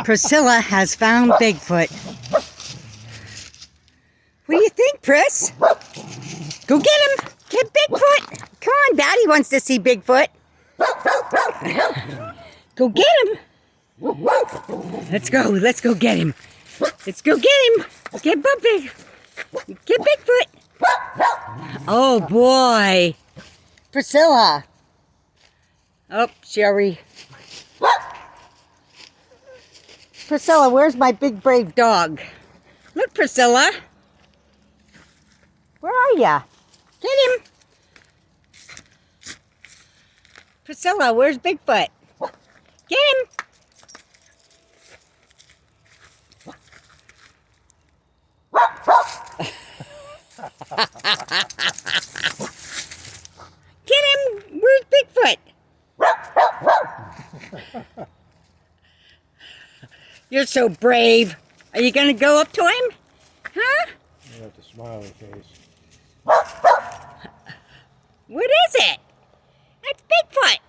Priscilla has found Bigfoot. What do you think, Pris? Go get him! Get Bigfoot! Come on, Daddy wants to see Bigfoot. Go get him! Let's go get him. Let's go get him! Get Bumpy! Get Bigfoot! Oh boy! Priscilla! Oh, Sherry. Priscilla, where's my big brave dog? Look, Priscilla. Where are ya? Get him. Priscilla, where's Bigfoot? Get him. Get him. Where's Bigfoot? You're so brave. Are you going to go up to him? Huh? You have to smile in face. What is it? That's Bigfoot.